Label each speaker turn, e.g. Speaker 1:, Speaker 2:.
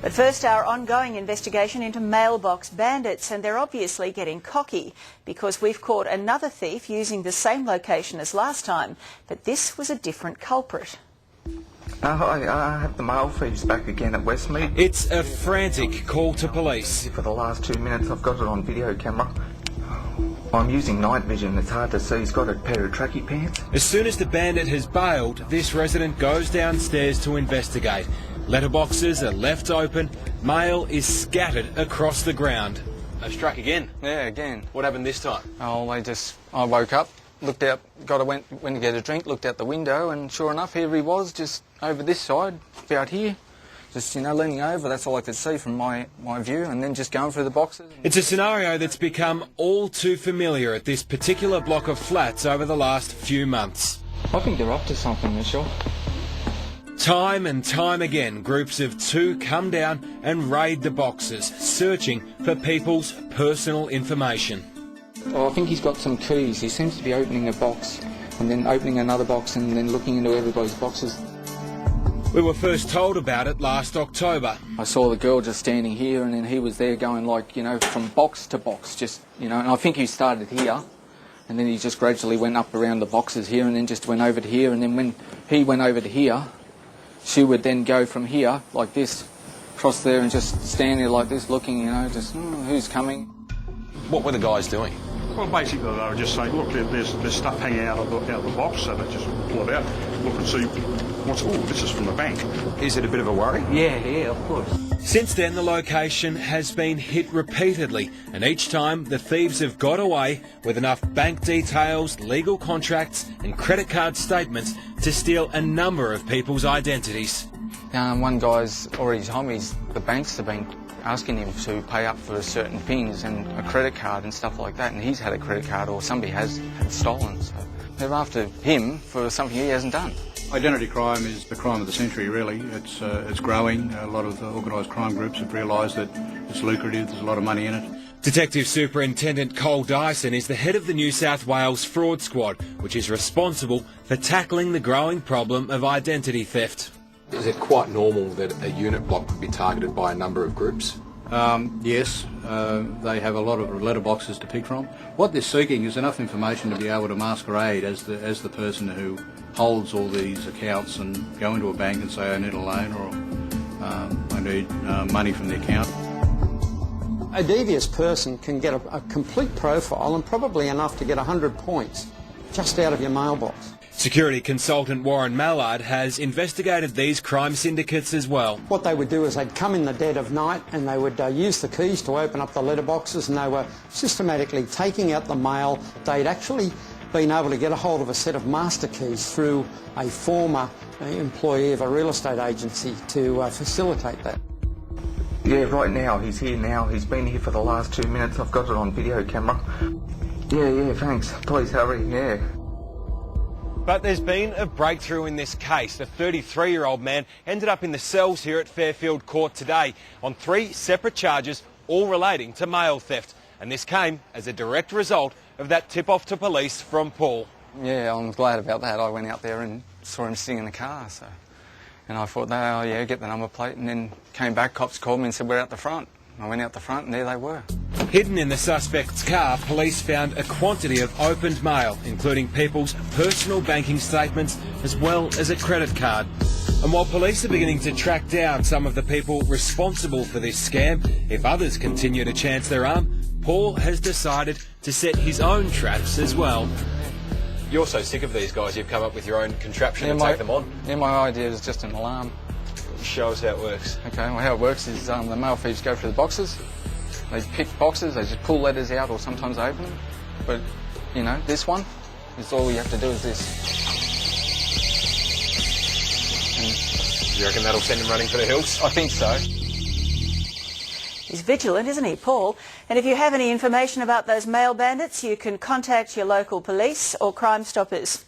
Speaker 1: But first, our ongoing investigation into mailbox bandits, and they're obviously getting cocky because we've caught another thief using the same location as last time, but this was a different culprit.
Speaker 2: I have the mail thieves back again at Westmead.
Speaker 3: It's a frantic call to police.
Speaker 2: For the last 2 minutes I've got it on video camera. I'm using night vision, it's hard to see. He's got a pair of tracky pants.
Speaker 3: As soon as the bandit has bailed, this resident goes downstairs to investigate. Letterboxes are left open, mail is scattered across the ground.
Speaker 4: They've struck again?
Speaker 5: Yeah, again.
Speaker 4: What happened this time?
Speaker 5: Oh, I woke up, looked out, went to get a drink, looked out the window, and sure enough, here he was, just over this side, about here. Just, leaning over, that's all I could see from my view, and then just going through the boxes.
Speaker 3: It's a scenario that's become all too familiar at this particular block of flats over the last few months.
Speaker 5: I think they're up to something, Michelle.
Speaker 3: Time and time again, groups of two come down and raid the boxes, searching for people's personal information.
Speaker 5: Oh, I think he's got some keys. He seems to be opening a box, and then opening another box, and then looking into everybody's boxes.
Speaker 3: We were first told about it last October.
Speaker 5: I saw the girl just standing here, and then he was there going from box to box, and I think he started here, and then he just gradually went up around the boxes here, and then just went over to here, and then when he went over to here, she would then go from here, like this, across there, and just stand there like this, looking, who's coming?
Speaker 4: What were the guys doing?
Speaker 6: Well, basically they were just saying, look, there's stuff hanging out of the box, so they just pull it out, look and see this is from the bank.
Speaker 4: Is it a bit of a worry?
Speaker 5: Yeah, of course.
Speaker 3: Since then, the location has been hit repeatedly, and each time the thieves have got away with enough bank details, legal contracts and credit card statements to steal a number of people's identities.
Speaker 5: One guy's already told me the banks have been asking him to pay up for certain things and a credit card and stuff like that, and he's had a credit card or somebody had stolen, so they're after him for something he hasn't done.
Speaker 7: Identity crime is the crime of the century, really. It's growing. A lot of organised crime groups have realised that it's lucrative, there's a lot of money in it.
Speaker 3: Detective Superintendent Cole Dyson is the head of the New South Wales Fraud Squad, which is responsible for tackling the growing problem of identity theft.
Speaker 4: Is it quite normal that a unit block could be targeted by a number of groups?
Speaker 7: Yes, they have a lot of letterboxes to pick from. What they're seeking is enough information to be able to masquerade as the person who holds all these accounts and go into a bank and say, I need a loan, or I need money from the account.
Speaker 8: A devious person can get a complete profile and probably enough to get 100 points just out of your mailbox.
Speaker 3: Security consultant Warren Mallard has investigated these crime syndicates as well.
Speaker 8: What they would do is they'd come in the dead of night and they would use the keys to open up the letterboxes, and they were systematically taking out the mail. They'd actually been able to get a hold of a set of master keys through a former employee of a real estate agency to facilitate that.
Speaker 2: Yeah, right now, he's here now. He's been here for the last 2 minutes. I've got it on video camera. Yeah, thanks. Please hurry, yeah.
Speaker 3: But there's been a breakthrough in this case. The 33-year-old man ended up in the cells here at Fairfield Court today on 3 separate charges, all relating to mail theft. And this came as a direct result of that tip-off to police from Paul.
Speaker 5: Yeah, I'm glad about that. I went out there and saw him sitting in the car, and I thought, oh yeah, get the number plate, and then came back, cops called me and said, we're out the front. I went out the front and there they were.
Speaker 3: Hidden in the suspect's car, police found a quantity of opened mail, including people's personal banking statements as well as a credit card. And while police are beginning to track down some of the people responsible for this scam, if others continue to chance their arm, Paul has decided to set his own traps as well.
Speaker 4: You're so sick of these guys, you've come up with your own contraption to take them on.
Speaker 5: Yeah, my idea is just an alarm.
Speaker 4: Show us how it works.
Speaker 5: Okay, well how it works is the mail thieves go through the boxes, they pick boxes, they just pull letters out or sometimes they open them. But, this one, is all you have to do is this.
Speaker 4: And you reckon that'll send him running for the hills?
Speaker 5: I think so.
Speaker 1: He's vigilant, isn't he, Paul? And if you have any information about those mail bandits, you can contact your local police or Crime Stoppers.